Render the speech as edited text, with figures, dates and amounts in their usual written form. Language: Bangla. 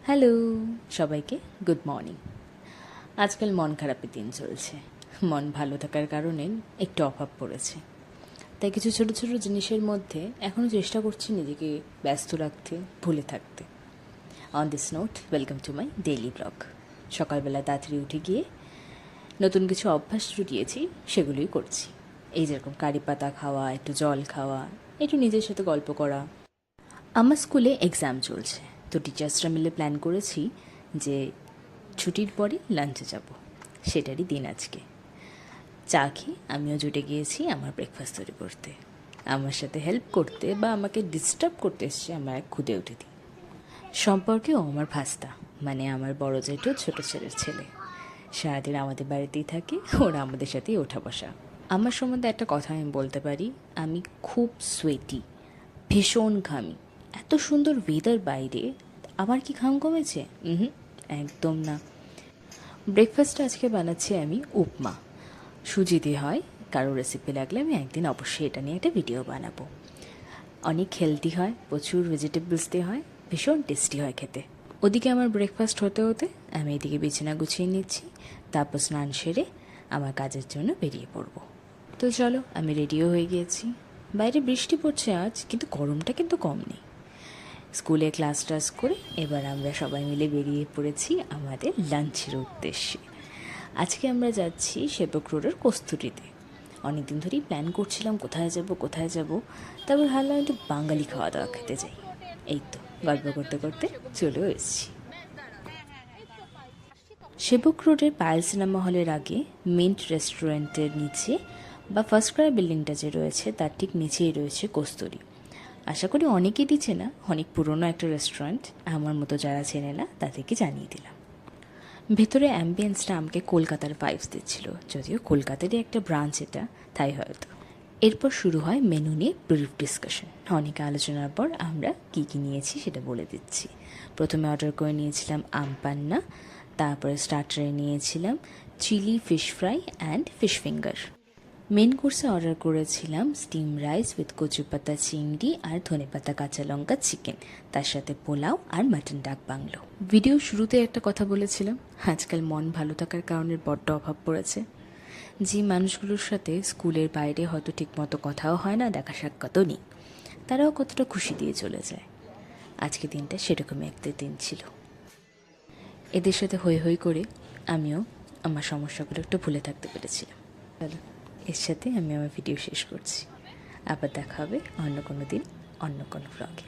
হ্যালো সবাইকে, গুড মর্নিং। আজকাল মন খারাপের দিন চলছে। মন ভালো থাকার কারণে একটু অভাব পড়েছে, তাই কিছু ছোটো ছোটো জিনিসের মধ্যে এখনও চেষ্টা করছি নিজেকে ব্যস্ত রাখতে, ভুলে থাকতে। On this note, welcome to my daily blog. সকালবেলা তাড়াতাড়ি উঠে গিয়ে নতুন কিছু অভ্যাস জুটিয়েছি, সেগুলোই করছি। এই যেরকম কারি পাতা খাওয়া, একটু জল খাওয়া, একটু নিজের সাথে গল্প করা। আমার স্কুলে এক্সাম চলছে, তো টিচার্সরা মিলে প্ল্যান করেছি যে ছুটির পরে লাঞ্চে যাব। সেটারই দিন আজকে। চা খেয়ে আমিও জুটে গিয়েছি আমার ব্রেকফাস্ট তৈরি করতে। আমার সাথে হেল্প করতে বা আমাকে ডিস্টার্ব করতে এসছে আমার এক খুদে অতিথি। সম্পর্কেও আমার ভাস্তা, মানে আমার বড় জেঠু ছোটো ছেলের ছেলে। সারাদিন আমাদের বাড়িতেই থাকে, ওরা আমাদের সাথেই ওঠা বসা। আমার সম্বন্ধে একটা কথা আমি বলতে পারি, আমি খুব সোয়েটি, ভীষণ ঘামি। এত সুন্দর ওয়েদার বাইরে, আমার কি ঘাম কমেছে? একদম না। ব্রেকফাস্টে আজকে বানাচ্ছি আমি উপমা। সুজি দিয়ে হয়, কারো রেসিপি লাগলে আমি একদিন অবশ্যই এটা নিয়ে একটা ভিডিও বানাবো। অনেক হেলদি হয়, প্রচুর ভেজিটেবলস দিয়ে হয়, ভীষণ টেস্টি হয় খেতে। ওদিকে আমার ব্রেকফাস্ট হতে হতে আমি এদিকে বিছানা গুছিয়ে নিচ্ছি, তারপর স্নান সেরে আমার কাজের জন্য বেরিয়ে পড়বো। তো চলো, আমি রেডিও হয়ে গিয়েছি। বাইরে বৃষ্টি পড়ছে আজ, কিন্তু গরমটা কিন্তু কম নেই। স্কুলে ক্লাস টাস করে এবার আমরা সবাই মিলে বেরিয়ে পড়েছি আমাদের লাঞ্চের উদ্দেশ্যে। আজকে আমরা যাচ্ছি সেবক রোডের কস্তুরীতে। অনেকদিন ধরেই প্ল্যান করছিলাম কোথায় যাব। তারপর ভাবলাম একটু বাঙালি খাওয়া দাওয়া খেতে যাই। এই তো গল্প করতে করতে চলেও এসেছি। সেবক রোডের পায়েল সিনেমা হলের আগে মিন্ট রেস্টুরেন্টের নিচে বা ফার্স্ট ক্রাই বিল্ডিংটা যে রয়েছে তার ঠিক নিচেই রয়েছে কস্তুরী। আশা করি অনেকেই দিচ্ছে না, অনেক পুরনো একটা রেস্টুরেন্ট, আমার মতো যারা চেনে না তাদেরকে জানিয়ে দিলাম। ভেতরে অ্যাম্বিয়েন্সটা আমাকে কলকাতার ভাইবস দিচ্ছিল, যদিও কলকাতারই একটা ব্রাঞ্চ এটা, তাই হয়তো। এরপর শুরু হয় মেনু নিয়ে ব্রিফ ডিসকাশন। অনেক আলোচনার পর আমরা কী কী নিয়েছি সেটা বলে দিচ্ছি। প্রথমে অর্ডার করে নিয়েছিলাম আম পান্না, তারপরে স্টার্টারে নিয়েছিলাম chilli fish fry and fish finger. Main কোর্সে অর্ডার করেছিলাম স্টিম রাইস উইথ কচু পাতা চিংড়ি আর ধনেপাতা কাঁচা লঙ্কা চিকেন, তার সাথে পোলাও আর মাটন ডাক বাংলো। ভিডিও শুরুতে একটা কথা বলেছিলাম, আজকাল মন ভালো থাকার কারণে বড্ড অভাব পড়েছে। যে মানুষগুলোর সাথে স্কুলের বাইরে হয়তো ঠিকমতো কথাও হয় না, দেখা সাক্ষাৎও নেই, তারাও কতটা খুশি দিয়ে চলে যায়। আজকে দিনটা সেরকমই একটা দিন ছিল। এদের সাথে হই হই করে আমিও আমার সমস্যাগুলো একটু ভুলে থাকতে পেরেছিলাম। চলো, এর সাথে আমি আমার ভিডিও শেষ করছি। আবার দেখা হবে অন্য কোনো দিন, অন্য কোনো ব্লগে।